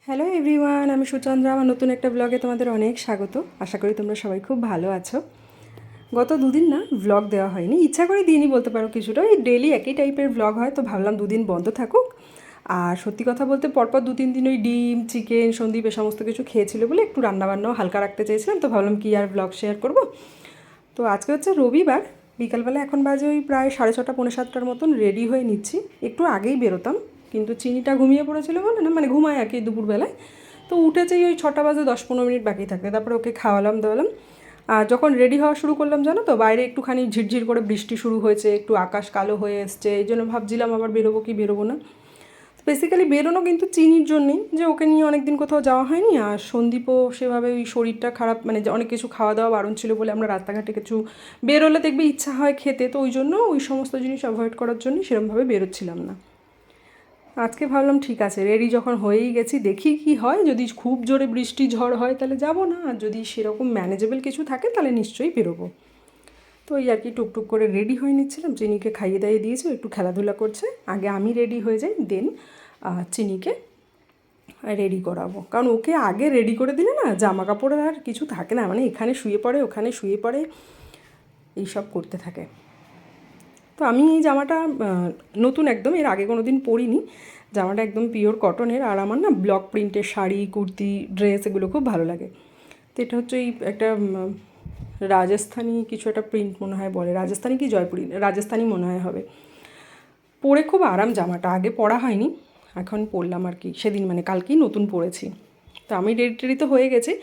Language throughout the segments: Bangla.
হ্যালো এভরিওয়ান, আমি সুচন্দ্রা। আমার নতুন একটা ব্লগে তোমাদের অনেক স্বাগত। আশা করি তোমরা সবাই খুব ভালো আছো। গত দুদিন না ব্লগ দেওয়া হয়নি, ইচ্ছা করে দিইনি বলতে পারো। কিছুটা এই ডেলি একই টাইপের ব্লগ হয়, তো ভাবলাম দুদিন বন্ধ থাকুক। আর সত্যি কথা বলতে পরপর 2-3 দিন ওই ডিম, চিকেন, সন্দীপ এ সমস্ত কিছু খেয়েছিল বলে একটু রান্নাবান্নাও হালকা রাখতে চেয়েছিলাম, তো ভাবলাম কি আর ব্লগ শেয়ার করব। তো আজকে হচ্ছে রবিবার, বিকালবেলা এখন বাজে ওই প্রায় 6:30 পৌনে 7টার মতন রেডি হয়ে নিচ্ছি। একটু আগেই বেরোতাম, কিন্তু চিনিটা ঘুমিয়ে পড়েছিল বলে না, মানে ঘুমায় আর কি দুপুরবেলায়। তো উঠেছেই ওই 6টা বাজে 10-15 মিনিট বাকি থাকতে, তারপরে ওকে খাওয়ালাম দাওয়ালাম। আর যখন রেডি হওয়া শুরু করলাম জানো তো, বাইরে একটুখানি ঝিরঝির করে বৃষ্টি শুরু হয়েছে, একটু আকাশ কালো হয়ে এসছে। এই জন্য ভাবছিলাম আবার বেরোবো কি বেরোবো না। বেসিক্যালি বেরোনো কিন্তু চিনির জন্যেই, যে ওকে নিয়ে অনেক দিন কোথাও যাওয়া হয়নি। আর সন্দীপও সেভাবে ওই শরীরটা খারাপ, মানে অনেক কিছু খাওয়া দাওয়া বারণ ছিল বলে আমরা রাস্তাঘাটে কিছু বেরোলে দেখবে ইচ্ছা হয় খেতে, তো ওই জন্য ওই সমস্ত জিনিস অ্যাভয়েড করার জন্য সেরকমভাবে বেরোচ্ছিলাম না। আজকে ভাবলাম ঠিক আছে, রেডি যখন হয়েই গেছি, দেখি কি হয়। যদি খুব জোরে বৃষ্টি ঝড় হয় তাহলে যাব না, আর যদি সেরকম ম্যানেজেবল কিছু থাকে তাহলে নিশ্চয়ই বেরোবো। তো এই আর কি টুকটুক করে রেডি হয়ে নিচ্ছিলাম। চিনিকে খাইয়ে দাইয়ে দিয়েছি, একটু খেলাধুলা করছে। আগে আমি রেডি হয়ে যাই, দেন চিনিকে রেডি করাবো। কারণ ওকে আগে রেডি করে দিলে না জামা কাপড়ের আর কিছু থাকে না, মানে এখানে শুয়ে পড়ে ওখানে শুয়ে পড়ে এইসব করতে থাকে। তো আমি এই জামাটা নতুন একদম, এর আগে কোনো দিন পরিনি। জামাটা একদম পিওর কটনের, আর আমার না ব্লক প্রিন্টের শাড়ি, কুর্তি, ড্রেস এগুলো খুব ভালো লাগে। তো এটা হচ্ছে এই একটা রাজস্থানি কিছু একটা প্রিন্ট মনে হয় বলে, রাজস্থানি কি জয়পুরি, রাজস্থানি মনে হয় হবে। পরে খুব আরাম জামাটা, আগে পরা হয়নি, এখন পরলাম আর কি সেদিন, মানে কালকেই নতুন পরেছি। তো আমি রেডি টেডি তো হয়ে গেছি,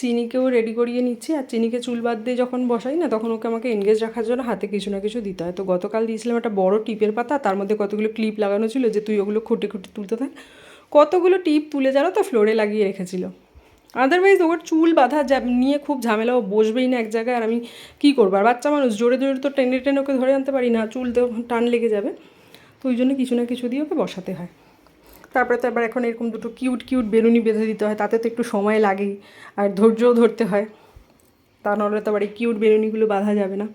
চিনিকেও রেডি করিয়ে নিচ্ছি। আর চিনিকে চুল বাদ দিয়ে যখন বসাই না, তখন ওকে আমাকে এনগেজ রাখার জন্য হাতে কিছু না কিছু দিতে হয়। তো গতকাল দিয়েছিলাম একটা বড় টিপের পাতা, তার মধ্যে কতগুলো ক্লিপ লাগানো ছিল, যে তুই ওগুলো খুঁটে খুঁটে তুলতে থাক। কতগুলো টিপ তুলে জানো তো ফ্লোরে লাগিয়ে রেখেছিল। আদারওয়াইজ ওর চুল বাঁধা নিয়ে খুব ঝামেলা, ও বসবেই না এক জায়গায়। আর আমি কী করবো, আর বাচ্চা মানুষ জোরে জোরে তো টেনে টেনে ওকে ধরে আনতে পারি না, চুল তো টান লেগে যাবে। তো ওই জন্য কিছু না কিছু দিয়ে ওকে বসাতে হয়। তারপরে তো এবার এখন এরকম দুটো কিউট কিউট বেলুনি বেঁধে দিতে হয়, তাতে তো একটু সময় লাগেই, আর ধৈর্যও ধরতে হয়। তা নাহলে তো আবার এই কিউট বেলুনিগুলো বাঁধা যাবে না।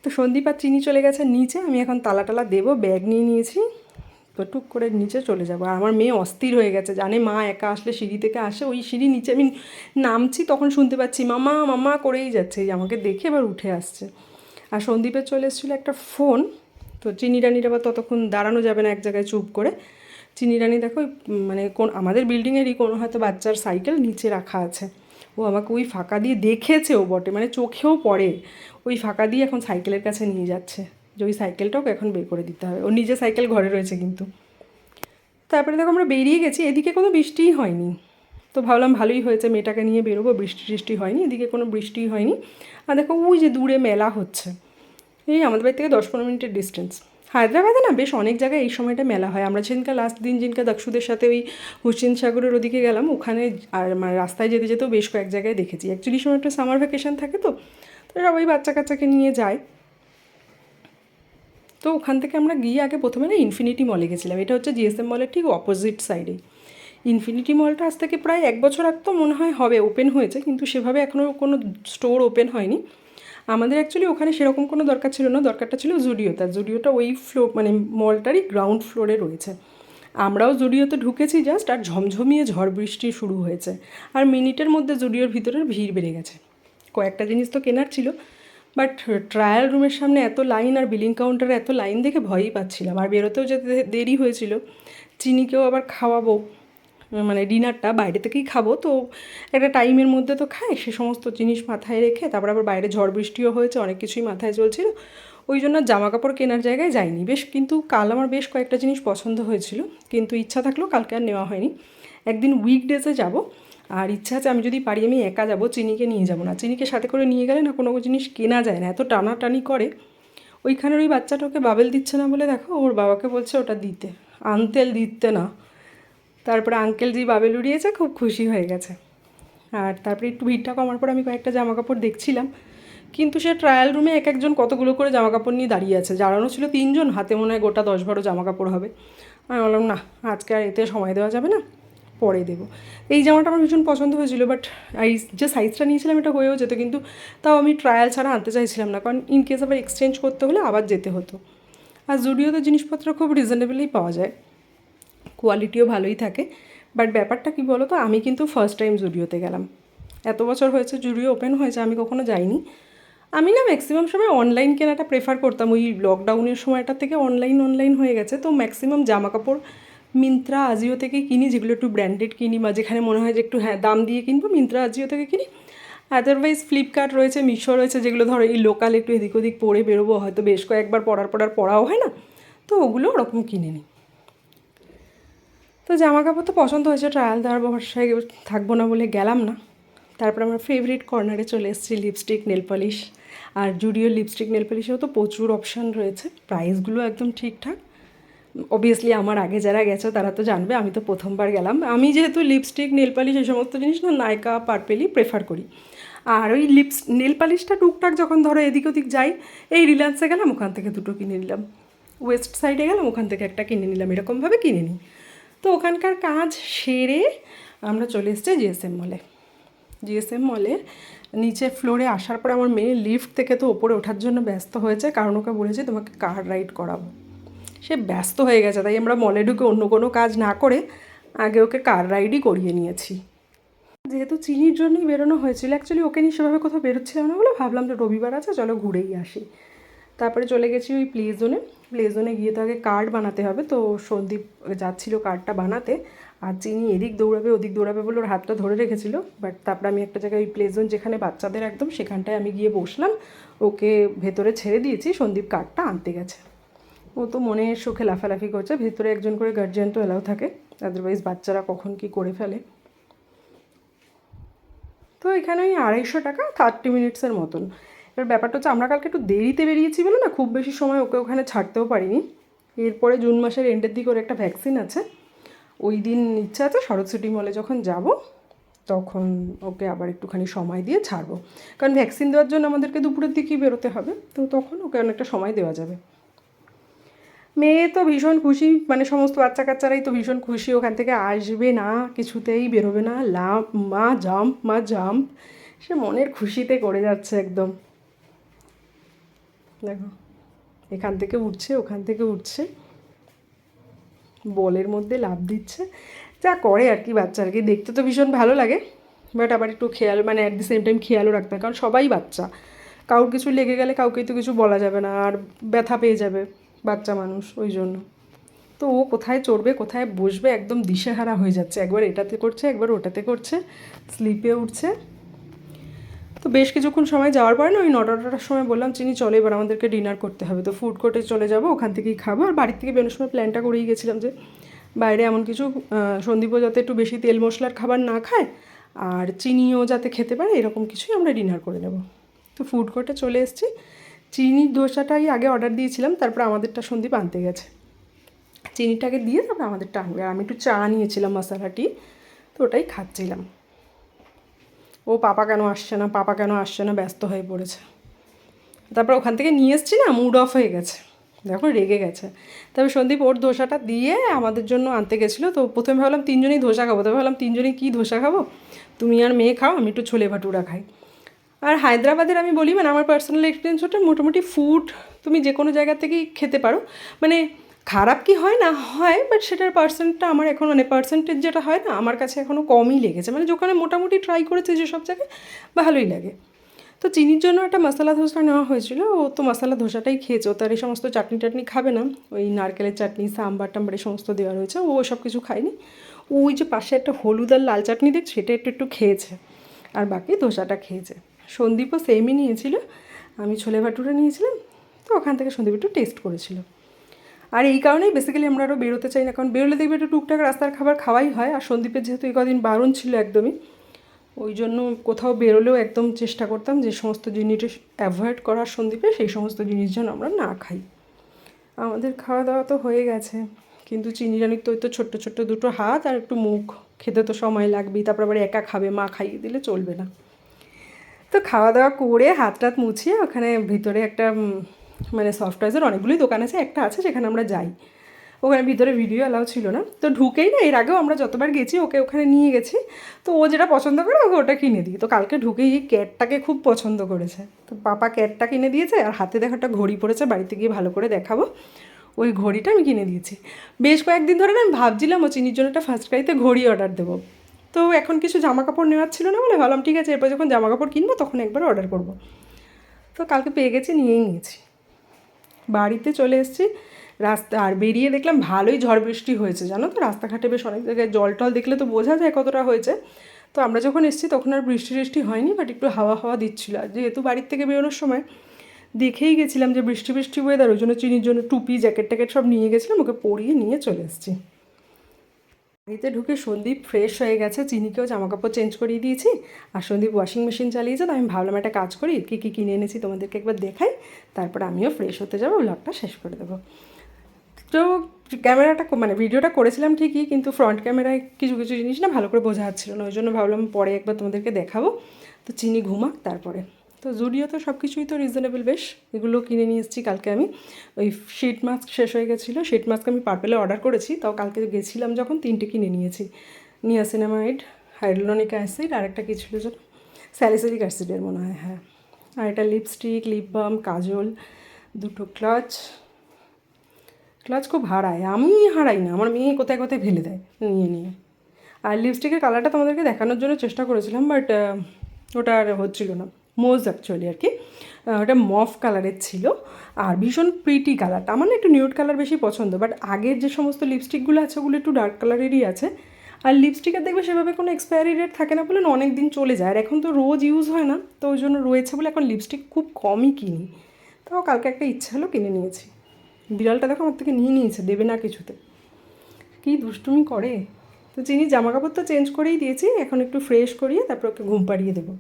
তো সন্দীপ আর চিনি চলে গেছে নিচে, আমি এখন তালা টালা দেবো, ব্যাগ নিয়ে নিয়েছি। তো টুক করে নিচে চলে যাবো। আর আমার মেয়ে অস্থির হয়ে গেছে, জানে মা একা আসলে সিঁড়ি থেকে আসে, ওই সিঁড়ি নিচে আমি নামছি তখন শুনতে পাচ্ছি মামা মামা করেই যাচ্ছে, এই আমাকে দেখে এবার উঠে আসছে। আর সন্দীপের চলে এসেছিলো একটা ফোন। তো চিনি রানির আবার ততক্ষণ দাঁড়ানো যাবে না এক জায়গায় চুপ করে। চিনি রানি দেখো মানে কোন আমাদের বিল্ডিংয়েরই কোনো হয়তো বাচ্চার সাইকেল নিচে রাখা আছে, ও আমাকে ওই ফাঁকা দিয়ে দেখেছে, ও বটে মানে চোখেও পড়ে, ওই ফাঁকা দিয়ে এখন সাইকেলের কাছে নিয়ে যাচ্ছে, যে ওই সাইকেলটাও এখন বের করে দিতে হবে। ওর নিজের সাইকেল ঘরে রয়েছে কিন্তু। তারপরে দেখো আমরা বেরিয়ে গেছি, এদিকে কোনো বৃষ্টিই হয়নি। তো ভাবলাম ভালোই হয়েছে, মেয়েটাকে নিয়ে বেরোবো, বৃষ্টি টিষ্টি হয়নি, এদিকে কোনো বৃষ্টিই হয়নি। আর দেখো ওই যে দূরে মেলা হচ্ছে, এই আমাদের বাড়ি থেকে 10-15 মিনিটের ডিস্টেন্স। হায়দ্রাবাদে না বেশ অনেক জায়গায় এই সময়টা মেলা হয়। আমরা সেদিনকে লাস্ট দিন যেদিনকে দক্ষুদের সাথে ওই হুসেন সাগরের ওদিকে গেলাম, ওখানে আর মানে রাস্তায় যেতে যেতেও বেশ কয়েক জায়গায় দেখেছি। অ্যাকচুয়ালি সময় একটা সামার ভ্যাকেশন থাকে, তো সবাই বাচ্চা কাচ্চাকে নিয়ে যায়। তো ওখান থেকে আমরা গিয়ে আগে প্রথমে না ইনফিনিটি মলে গেছিলাম, এটা হচ্ছে জিএসএম মলের ঠিক অপোজিট সাইডেই। ইনফিনিটি মলটা আজ থেকে প্রায় 1 বছর আগ তো মনে হয় হবে ওপেন হয়েছে, কিন্তু সেভাবে এখনও কোনো স্টোর ওপেন হয়নি। আমাদের অ্যাকচুয়ালি ওখানে সেরকম কোনো দরকার ছিল না, দরকারটা ছিল জুডিওতে। জুডিওটা ওই ফ্লোর মানে মলটারই গ্রাউন্ড ফ্লোরে রয়েছে। আমরাও জুডিওতে ঢুকেছি জাস্ট, আর ঝমঝমিয়ে ঝড় বৃষ্টি শুরু হয়েছে। আর মিনিটের মধ্যে জুডিওর ভিতরের ভিড় বেড়ে গেছে। কয়েকটা জিনিস তো কেনার ছিল, বাট ট্রায়াল রুমের সামনে এত লাইন আর বিলিং কাউন্টারে এত লাইন দেখে ভয়ই পাচ্ছিলাম। আর বেরোতেও যেতে দেরি হয়েছিল, চিনিকেও আবার খাওয়াবো, মানে ডিনারটা বাইরে থেকেই খাবো, তো একটা টাইমের মধ্যে তো খায়, সে সমস্ত জিনিস মাথায় রেখে। তারপর আবার বাইরে ঝড় বৃষ্টিও হয়েছে, অনেক কিছুই মাথায় চলছিল, ওই জন্য জামা কাপড় কেনার জায়গায় যাইনি বেশ। কিন্তু কাল আমার বেশ কয়েকটা জিনিস পছন্দ হয়েছিল, কিন্তু ইচ্ছা থাকলেও কালকে আর নেওয়া হয়নি। একদিন উইকডেজে যাব, আর ইচ্ছা আছে আমি যদি পারি আমি একা যাব, চিনিকে নিয়ে যাব না। চিনিকে সাথে করে নিয়ে গেলে না কোনো জিনিস কেনা যায় না, এত টানাটানি করে। ওইখানের ওই বাচ্চাটাকে বাবেল দিচ্ছে না বলে দেখো ওর বাবাকে বলছে ওটা দিতে, আনতেল দিতে না। তারপরে আঙ্কেল জি বাবেল উড়িয়েছে, খুব খুশি হয়ে গেছে। আর তারপরে একটু ভিড়টা কমার পর আমি কয়েকটা জামা কাপড় দেখছিলাম, কিন্তু সে ট্রায়াল রুমে এক একজন কতগুলো করে জামা কাপড় নিয়ে দাঁড়িয়ে আছে। দাঁড়ানো ছিল 3জন, হাতে মনে হয় গোটা 10-12 জামা কাপড় হবে। আমি বললাম না, আজকে আর এতে সময় দেওয়া যাবে না, পরে দেবো। এই জামাটা আমার ভীষণ পছন্দ হয়েছিল, বাট এই যে সাইজটা নিয়েছিলাম এটা হয়েও যেত, কিন্তু তাও আমি ট্রায়াল ছাড়া আনতে চাইছিলাম না, কারণ ইনকেস আবার এক্সচেঞ্জ করতে হলে আবার যেতে হতো। আর জুডিওতে জিনিসপত্র খুব রিজনেবলই পাওয়া যায়, কোয়ালিটিও ভালোই থাকে। বাট ব্যাপারটা কী বলো তো, আমি কিন্তু ফার্স্ট টাইম জুডিওতে গেলাম। এত বছর হয়েছে জুডিও ওপেন হয়েছে, আমি কখনো যাইনি। আমি না ম্যাক্সিমাম সময় অনলাইন কেনাটা প্রেফার করতাম, ওই লকডাউনের সময়টা থেকে অনলাইন হয়ে গেছে। তো ম্যাক্সিমাম জামা কাপড় মিন্ত্রা আজিও থেকে কিনি, যেগুলো একটু ব্র্যান্ডেড কিনি বা যেখানে মনে হয় যে একটু হ্যাঁ দাম দিয়ে কিনবো, মিন্ত্রা আজিও থেকে কিনি। আদারওয়াইজ ফ্লিপকার্ট রয়েছে, মিশো রয়েছে, যেগুলো ধরো এই লোকাল একটু এদিক ওদিক পরে বেরোবো, হয়তো বেশ কয়েকবার পরাও হয় না, তো ওগুলো ওরকম কিনে নিই। তো জামা কাপড় তো পছন্দ হয়েছে, ট্রায়াল দেওয়ার ভরসায় থাকবো না বলে গেলাম না। তারপর আমার ফেভারিট কর্নারে চলে এসেছি, লিপস্টিক নেল পলিশ। আর জুডিওর লিপস্টিক নেল পলিশেও তো প্রচুর অপশান রয়েছে, প্রাইসগুলো একদম ঠিকঠাক। অবভিয়াসলি আমার আগে যারা গেছো তারা তো জানবে, আমি তো প্রথমবার গেলাম। আমি যেহেতু লিপস্টিক নেল পালিশ এই সমস্ত জিনিস না নাইকা পার্পেলই প্রেফার করি। আর ওই নেল পালিশটা টুকটাক যখন ধরো এদিক ওদিক যাই, এই রিলায়েন্সে গেলাম ওখান থেকে দুটো কিনে নিলাম, ওয়েস্ট সাইডে গেলাম ওখান থেকে একটা কিনে নিলাম, এরকমভাবে কিনে নিই। তো ওখানকার কাজ সেরে আমরা চলে এসেছি জিএসএম মলে। জিএসএম মলে নিচে ফ্লোরে আসার পরে আমার মেয়ে লিফট থেকে তো ওপরে ওঠার জন্য ব্যস্ত হয়েছে, কারণ ওকে বলেছে তোমাকে কার রাইড করাবো। সে ব্যস্ত হয়ে গেছে, তাই আমরা মলে ঢুকে অন্য কোনো কাজ না করে আগে ওকে কার রাইডই করিয়ে নিয়েছি। যেহেতু চিনির জন্যই বেরোনো হয়েছিল, অ্যাকচুয়ালি ওকে নিয়ে সেভাবে কোথাও বেরোচ্ছিলাম না বলে ভাবলাম যে রবিবার আছে চলো ঘুরেই আসি। তারপরে চলে গেছি ওই প্লে জোনে গিয়ে তো আগে কার্ড বানাতে হবে। তো সন্দীপ যাচ্ছিল কার্ডটা বানাতে, আর চিনি এদিক দৌড়াবে ওদিক দৌড়াবে বলে ওর হাতটা ধরে রেখেছিল। বাট তারপরে আমি একটা জায়গায় ওই প্লে জোন যেখানে বাচ্চাদের একদম, সেখানটায় আমি গিয়ে বসলাম, ওকে ভেতরে ছেড়ে দিয়েছি, সন্দীপ কার্ডটা আনতে গেছে। ও তো মনের সুখে লাফালাফি করছে, ভেতরে একজন করে গার্জিয়ান তো এলাও থাকে, আদারওয়াইজ বাচ্চারা কখন কি করে ফেলে। তো এখানে ওই 250 টাকা 30 মিনিটসের মতন। এবার ব্যাপারটা হচ্ছে আমরা কালকে একটু দেরিতে বেরিয়েছি বলে না খুব বেশি সময় ওকে ওখানে ছাড়তেও পারিনি। এরপরে জুন মাসের এন্ডের দিকে ওর একটা ভ্যাকসিন আছে, ওই দিন ইচ্ছা আছে শরৎ সিটি মলে যখন যাব তখন ওকে আবার একটুখানি সময় দিয়ে ছাড়বো, কারণ ভ্যাকসিন দেওয়ার জন্য আমাদেরকে দুপুরের দিকেই বেরোতে হবে, তো তখন ওকে অনেকটা সময় দেওয়া যাবে। মেয়ে তো ভীষণ খুশি, মানে সমস্ত বাচ্চা কাচ্চারাই তো ভীষণ খুশি, ওখান থেকে আসবে না, কিছুতেই বেরোবে না, মা জাম্প, সে মনের খুশিতে করে যাচ্ছে একদম। দেখো এখান থেকে উঠছে ওখান থেকে উঠছে, বলের মধ্যে লাফ দিচ্ছে, যা করে আর কি বাচ্চাদেরকে দেখতে তো ভীষণ ভালো লাগে। বাট আবার একটু খেয়াল, মানে অ্যাট দি সেম টাইম খেয়ালও রাখতে হয়, কারণ সবাই বাচ্চা, কারোর কিছু লেগে গেলে কাউকেই তো কিছু বলা যাবে না, আর ব্যথা পেয়ে যাবে বাচ্চা মানুষ, ওই জন্য। তো ও কোথায় চড়বে কোথায় বসবে একদম দিশেহারা হয়ে যাচ্ছে, একবার এটাতে করছে একবার ওটাতে করছে, স্লিপে উঠছে। তো বেশ কিছুক্ষণ সময় যাওয়ার পরে না ওই 9টার সময় বললাম চিনি চলে এবার আমাদেরকে ডিনার করতে হবে, তো ফুড কোর্টে চলে যাব, ওখান থেকেই খাবো। আর বাড়ির থেকে বেরোনোর সময় প্ল্যানটা করেই গেছিলাম যে বাইরে এমন কিছু সন্দীপও যাতে একটু বেশি তেল মশলার খাবার না খায়, আর চিনিও যাতে খেতে পারে, এরকম কিছুই আমরা ডিনার করে নেব। তো ফুড কোর্টে চলে এসেছি, চিনির ধোসাটাই আগে অর্ডার দিয়েছিলাম, তারপর আমাদেরটা সন্দীপ আনতে গেছে, চিনিটাকে দিয়ে তারপর আমাদেরটা আনবে। আর আমি একটু চা নিয়েছিলাম মশলা টি, তো ওটাই খাচ্ছিলাম। ও পাপা কেন আসছে না ব্যস্ত হয়ে পড়েছে। তারপর ওখান থেকে নিয়ে এসছি না, মুড অফ হয়ে গেছে, দেখো রেগে গেছে। তবে সন্দীপ ওর ধোসাটা দিয়ে আমাদের জন্য আনতে গেছিলো। তো প্রথমে ভাবলাম তিনজনেই ধোসা খাবো, তবে ভাবলাম তিনজনেই কী ধোসা খাবো, তুমি আর মেয়ে খাও, আমি একটু ছোলে ভাটুরা খাই। আর হায়দ্রাবাদের আমি বলি, মানে আমার পার্সোনাল এক্সপিরিয়েন্স ওটা, মোটামুটি ফুড তুমি যে কোনো জায়গা থেকেই খেতে পারো, মানে খারাপ কি হয় না হয়, বাট সেটার পার্সেন্টটা আমার এখন, মানে পার্সেন্টেজ যেটা হয় না আমার কাছে এখনও কমই লেগেছে, মানে যেখানে মোটামুটি ট্রাই করেছে যেসব জায়গায় ভালোই লাগে। তো চিনির জন্য একটা মশলা ধোসা নেওয়া হয়েছিল, ও তো মশলা ধোসাটাই খেয়েছে, ও তার এই সমস্ত চাটনি টাটনি খাবে না, ওই নারকেলের চাটনি সাম্বার টাম্বার এই সমস্ত দেওয়া রয়েছে, ও সব কিছু খায়নি। ওই যে পাশে একটা হলুদ আর লাল চাটনি দেখছে, সেটা একটু একটু খেয়েছে, আর বাকি ধোসাটা খেয়েছে। সন্দীপও সেমই নিয়েছিল, আমি ছোলে ভাটুরে নিয়েছিলাম, তো ওখান থেকে সন্দীপ একটু টেস্ট করেছিল। আর এই কারণেই বেসিক্যালি আমরা আরও বেরোতে চাই না, কারণ বেরোলে দেখবে একটু টুকটাক রাস্তার খাবার খাওয়াই হয়, আর সন্দীপের যেহেতু এই কদিন বারণ ছিল একদমই, ওই জন্য কোথাও বেরোলেও একদম চেষ্টা করতাম যে সমস্ত জিনিস অ্যাভয়েড করার সন্দীপে, সেই সমস্ত জিনিস যেন আমরা না খাই। আমাদের খাওয়া দাওয়া তো হয়ে গেছে, কিন্তু চিনি জানিক তো ওই তো ছোট্ট ছোট্ট দুটো হাত আর একটু মুখ, খেতে তো সময় লাগবেই, তারপর আবার একা খাবে, মা খাইয়ে দিলে চলবে না। তো খাওয়া দাওয়া করে হাত টাত মুছিয়ে ওখানে ভিতরে একটা মানে সফট টয়েসের অনেকগুলোই দোকান আছে, একটা আছে সেখানে আমরা যাই, ওখানে ভিতরে ভিডিও অ্যালাউ ছিল না, তো ঢুকেই না, এর আগেও আমরা যতবার গেছি ওকে ওখানে নিয়ে গেছি, তো ও যেটা পছন্দ করে ওকে ওটা কিনে দিই। তো কালকে ঢুকেই এই ক্যাটটাকে খুব পছন্দ করেছে, তো পাপা ক্যাটটা কিনে দিয়েছে, আর হাতে দেখো একটা ঘড়ি পড়েছে, বাড়িতে গিয়ে ভালো করে দেখাবো। ওই ঘড়িটা আমি কিনে দিয়েছি। বেশ কয়েকদিন ধরে না আমি ভাবছিলাম ও চিনির জন্য একটা ফার্স্ট ক্রাইতে ঘড়ি অর্ডার দেবো, তো এখন কিছু জামা কাপড় নেওয়ার ছিল না বলে ভাবলাম ঠিক আছে এরপর যখন জামা কাপড় কিনবো তখন একবার অর্ডার করবো। তো কালকে পেয়ে গেছি, নিয়েই নিয়েছি। বাড়িতে চলে এসেছি, রাস্তা আর বেরিয়ে দেখলাম ভালোই ঝড় বৃষ্টি হয়েছে জানো তো, রাস্তাঘাটে বেশ অনেক জায়গায় জল টল দেখলে তো বোঝা যায় কতটা হয়েছে। তো আমরা যখন এসেছি তখন আর বৃষ্টি টিষ্টি হয়নি, বাট একটু হাওয়া হাওয়া দিচ্ছিল। আর যেহেতু বাড়ির থেকে বেরোনোর সময় দেখেই গেছিলাম যে বৃষ্টি বৃষ্টি ওয়েদার, ওই জন্য চিনির জন্য টুপি জ্যাকেট ট্যাকেট সব নিয়ে গেছিলাম, ওকে পরিয়ে নিয়ে চলে এসেছি। বাড়িতে ঢুকে সন্দীপ ফ্রেশ হয়ে গেছে, চিনিকেও জামাকাপড় চেঞ্জ করিয়ে দিয়েছি, আর সন্দীপ ওয়াশিং মেশিন চালিয়েছে। তো আমি ভাবলাম একটা কাজ করি, কী কী কিনে এনেছি তোমাদেরকে একবার দেখাই, তারপর আমিও ফ্রেশ হতে যাবো, ব্লগটা শেষ করে দেবো। তো ক্যামেরাটা মানে ভিডিওটা করেছিলাম ঠিকই, কিন্তু ফ্রন্ট ক্যামেরায় কিছু কিছু জিনিস না ভালো করে বোঝা যাচ্ছিলো না, ওই জন্য ভাবলাম পরে একবার তোমাদেরকে দেখাবো। তো চিনি ঘুমাক তারপরে। তো জুডিও তো সব কিছুই তো রিজনেবল বেশ, এগুলো কিনে নিয়ে এসেছি কালকে আমি। ওই শিট মাস্ক শেষ হয়ে গেছিলো, শিট মাস্ক আমি পার্পেলে অর্ডার করেছি, তাও কালকে গেছিলাম যখন 3টে কিনে নিয়েছি। নিয়াসিনামাইড, হাইড্রোনিক অ্যাসিড, আর একটা কিছু ছিল যেন স্যালিসিলিক অ্যাসিডের মনে হয়, হ্যাঁ। আর একটা লিপস্টিক, লিপ বাম, কাজল, 2টো ক্লাচ। ক্লাচ খুব হারায়, আমি হারাই না, আমার মেয়ে কোথায় কোথায় ফেলে দেয় নিয়ে নিয়ে। আর লিপস্টিকের কালারটা তোমাদেরকে দেখানোর জন্য চেষ্টা করেছিলাম, বাট ওটা আর হচ্ছিল না। মোজ অ্যাকচুয়ালি আর কি, ওটা মফ কালারের ছিল, আর ভীষণ প্রিটি কালারটা। আমার না একটু নিউড কালার বেশি পছন্দ, বাট আগের যে সমস্ত লিপস্টিকগুলো আছে ওগুলো একটু ডার্ক কালারেরই আছে। আর লিপস্টিকের দেখবে সেভাবে কোনো এক্সপায়ারি ডেট থাকে না বলে না, অনেক দিন চলে যায়, আর এখন তো রোজ ইউজ হয় না, তো ওই জন্য রয়েছে বলে এখন লিপস্টিক খুব কমই কিনি। তাও কালকে একটা ইচ্ছা হলো কিনে নিয়েছি। বিড়ালটা দেখো আমার থেকে নিয়ে নিয়েছে, দেবে না কিছুতে, কী দুষ্টুমি করে। তো চিনি জামা কাপড় তো চেঞ্জ করেই দিয়েছি, এখন একটু ফ্রেশ করিয়ে তারপর ওকে ঘুম পাড়িয়ে দেবো।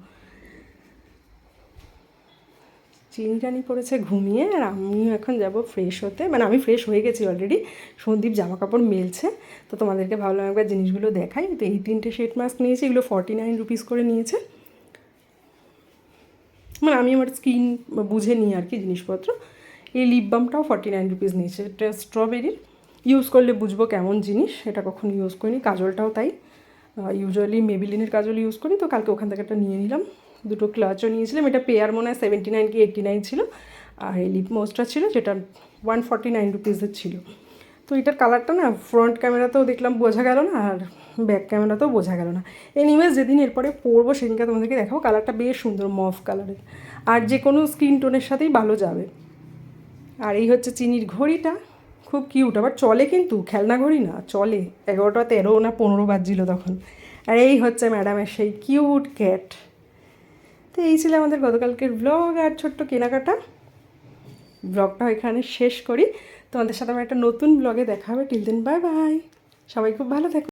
চিনি টানি পড়েছে ঘুমিয়ে, আর আমিও এখন যাব ফ্রেশ হতে, মানে আমি ফ্রেশ হয়ে গেছি অলরেডি। সন্দীপ জামা কাপড় মেলছে, তো তোমাদেরকে ভাবলাম একবার জিনিসগুলো দেখাই। তো এই 3টে শেড মাস্ক নিয়েছি, এগুলো 49 রুপিস করে নিয়েছে। মানে আমি আমার স্কিন বুঝে নিই আর কি জিনিসপত্র। এই লিপ বামটাও 49 রুপিস নিয়েছে, এটা স্ট্রবেরির, ইউজ করলে বুঝবো কেমন জিনিস, এটা কখনো ইউজ করিনি। কাজলটাও তাই, ইউজুয়ালি মেবিলিনের কাজল ইউজ করি, তো কালকে ওখান থেকে একটা নিয়ে নিলাম। 2টো ক্লাচও নিয়েছিলাম, এটা পেয়ার মনে হয় 79 কি 89 ছিল। আর এই লিপ মোস্টটা ছিল যেটা 149 রুপিসের ছিল। তো এটার কালারটা না ফ্রন্ট ক্যামেরাতেও দেখলাম বোঝা গেল না, আর ব্যাক ক্যামেরাতেও বোঝা গেল না। এনিওয়েজ যেদিন এরপরে পরবো সেদিনকে তোমাদেরকে দেখাবো। কালারটা বেশ সুন্দর মফ কালারের, আর যে কোনো স্কিন টোনের সাথেই ভালো যাবে। আর এই হচ্ছে চিনির ঘড়িটা, খুব কিউট, আবার চলে কিন্তু, খেলনা ঘড়ি না, চলে। 11টা 13 না 15 বাজছিল তখন। আর এই হচ্ছে ম্যাডামের সেই কিউট ক্যাট। তো এই ছিল আমাদের গতকালকের ব্লগ আর ছোট্ট কেনাকাটা। ব্লগটা এখানে শেষ করি, তোমাদের সাথে আমার একটা নতুন ব্লগে দেখা হবে। টিল দেন বাই বাই, সবাই খুব ভালো থাকো।